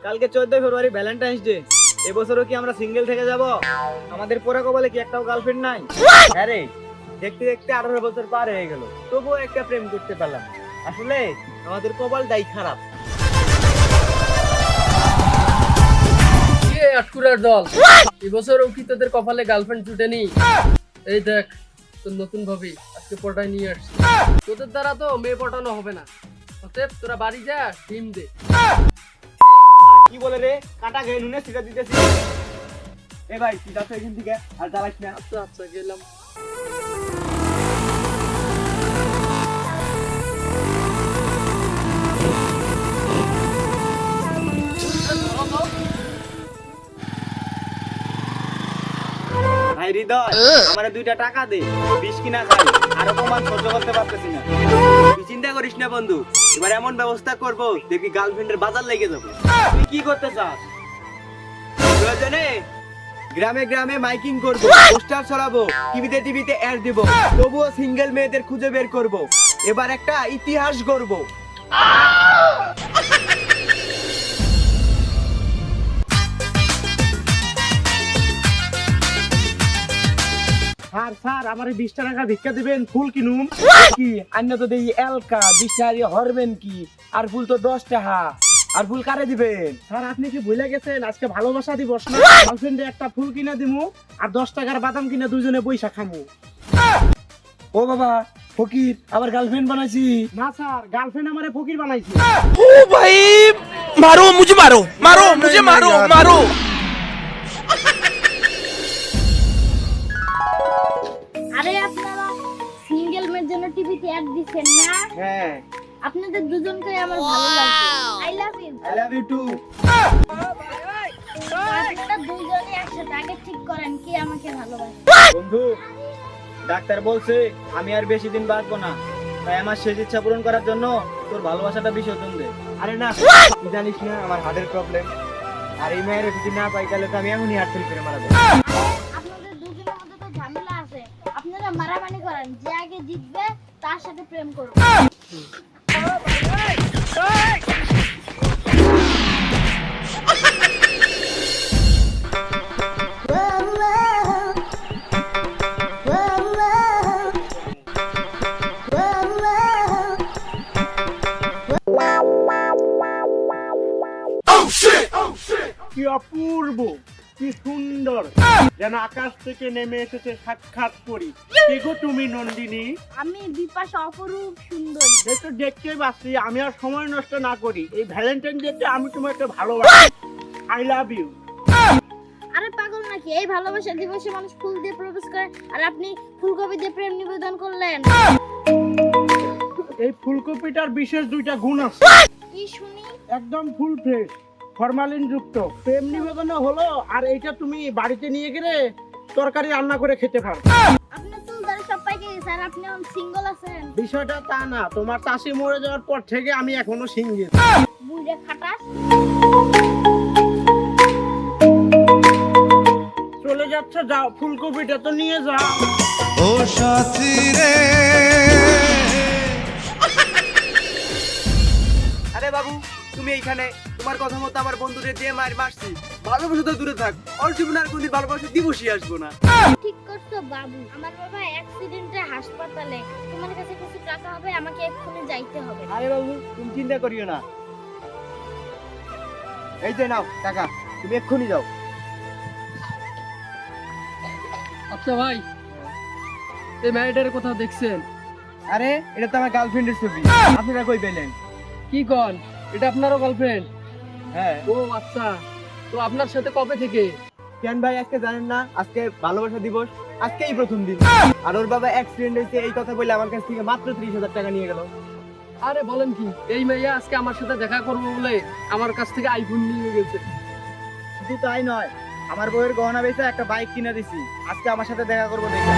কালকে 14 ফেব্রুয়ারি Valentine's day. এবছরও কি আমরা সিঙ্গেল থেকে যাব? আমাদের পোড়া কপালে কি একটাও গার্লফ্রেন্ড নাই? হ্যাঁ রে, দেখতে দেখতে 18 বছর পার হয়ে গেল, তবুও একটা প্রেম করতে পারলাম না। আসলে আমাদের কপালটাই খারাপ। আটকুরার দল, এবছরও কি তোদের কপালে গার্লফ্রেন্ড জুটেনি? এই দেখ তোর নতুন ভাবি আজকে পটায় নিয়ে আসছি। তোদের দ্বারা তো মেয়ে পটানো হবে না, অতএব তোরা বাড়ি যা, ডিম দে। কি বলে রে, কাটা গেয়ে নুনে সিটা দিতেছি। এ ভাই তুই যাচ্ছ এখান থেকে, আর জ্বালাস না। আচ্ছা আচ্ছা গেলাম। ভাই হৃদয়, আমারে 2টা টাকা দে, বিষ কিনা খাই, আরো কমান সহ্য করতে পারতেছি না। তুই চিন্তা করিস না বন্ধু, এবার এমন ব্যবস্থা করব দেখবি গার্লফ্রেন্ডের বাজার লেগে যাবে। তুই কি করতে চাস? প্রয়োজনে গ্রামে গ্রামে মাইকিং করব, পোস্টার ছড়াবো, টিভিতে অ্যাড দিব, তবুও সিঙ্গেল মেয়েদের খুঁজে বের করব। এবার একটা ইতিহাস গড়ব। স্যার আমার 20 টাকা ভিক্ষা দিবেন, ফুল কিনুম। কি আন্য তো দেই এলকা 20 টাকা হরবেন কি, আর ফুল তো 10 টাকা। আর ফুল কারে দিবেন? স্যার আপনি কি ভুলে গেছেন আজকে ভালোবাসা দিবস না? গার্লফ্রেন্ডে একটা ফুল কিনা দিমু, আর 10 টাকার বাদাম কিনা দুজনে বইসা খামু। ও বাবা, ফকির আবার গার্লফ্রেন্ড বানাইছি? না স্যার, গার্লফ্রেন্ড আমারে ফকির বানাইছি। ओ भाई मारो मुझे, मारो मारो मुझे, मारो मारो। আরে আপনারা সিঙ্গেল মেয়ের জন্য টিভিতে অ্যাড দিচ্ছেন না? হ্যাঁ, আপনাদের দুজনকে আমার ভালো লাগে। I love you. I love you too. আপনারা দুইজনই একসাথে আগে ঠিক করেন কে আমাকে ভালোবাসে। বন্ধু, ডাক্তার বলছে আমি আর বেশি দিন বাঁচবো না, তাই আমার শেষ ইচ্ছা পূরণ করার জন্য তোর ভালোবাসাটা বিসর্জন দে। আরে না, তুই জানিস না আমার হার্টের প্রবলেম, আর এই মেয়ের যদি না পাই তাহলে তো আমি এখনই হার্ট ফেল করে মারা যাবো। আপনাদের দুজনের মধ্যে তো ঝামেলা আছে, আপনারা মারামারি করেন, যে আগে জিতবে তার সাথে প্রেম করুন। কি অপূর্ব, কি সুন্দর, যেন আকাশ থেকে নেমে এসেছে সাক্ষাৎ করি। কে গো তুমি নন্দিনী? আমি বিপাশা, অপরূপ সুন্দরী। সে তো দেখতেই পাচ্ছি, আমি আর সময় নষ্ট না করি, এই ভ্যালেন্টাইন ডেতে আমি তোমাকে ভালোবাসি। I love you. আরে পাগল নাকি, এই ভালোবাসা দিবসে মানুষ ফুল দিয়ে প্রপোজ করে, আর আপনি ফুলকপি দিয়ে প্রেম নিবেদন করলেন। এই ফুলকপিটার বিশেষ 2টা গুণ আছে। কি শুনি? একদম ফুল ফ্রেশ, ফরমালিন যুক্ত। প্রেম নিবেদন হলো, আর এইটা তুমি বাড়িতে নিয়ে গেলে তরকারি রান্না করে খেতে পারো। আপনার চুল দাড়ি সব পাইকে গেছে, আর আপনি এখন সিঙ্গেল আছেন। বিষয়টা তা না, তোমার চাষি মরে যাওয়ার পর থেকে আমি এখনো সিঙ্গেল। বুইড়ে খাটাস। চলে যাচ্ছ, যাও, ফুলকপিটা তো নিয়ে যাও। ओ साथी रे। আরে বাবু, তুমি এইখানে? তোমার কথা মতো আমার বন্ধুরে দিয়ে মারছি। ভালোবাসা তো দূরে থাক, ওর জীবনে আর কোনদিন ভালোবাসা দিবসই আসবো না। ঠিক করছো বাবু, আমার বাবা অ্যাক্সিডেন্টে হাসপাতালে, তোমার কাছে কিছু টাকা হবে, আমাকে এক্ষুনি যাইতে হবে। আরে বাবু, তুমি চিন্তা করিও না, এই যে নাও টাকা, তুমি এক্ষুনি যাও। আচ্ছা ভাই, এই মেয়েটার কোথাও দেখছেন? আরে এটা তো আমার গার্লফ্রেন্ডের ছবি, আপনারা কই পেলেন? কি কন, এটা আপনারও গার্লফ্রেন্ড? হ্যাঁ। ও আচ্ছা, তো আপনার সাথে কবে থেকে? কেন ভাই আজকে জানেন না? আজকে ভালোবাসা দিবস, আজকেই প্রথম দিন। আর ওর বাবা অ্যাক্সিডেন্ট হয়েছে, এই কথা বলে আমার কাছ থেকে মাত্র 30,000 টাকা নিয়ে গেল। আরে বলেন কি, এই মেয়ে আজকে আমার সাথে দেখা করবো বলে আমার কাছ থেকে আইফোন নিয়ে গেছে। শুধু তাই নয়, আমার বউয়ের গহনা বেচে একটা বাইক কিনে দিছি, আজকে আমার সাথে দেখা করবো দেখে।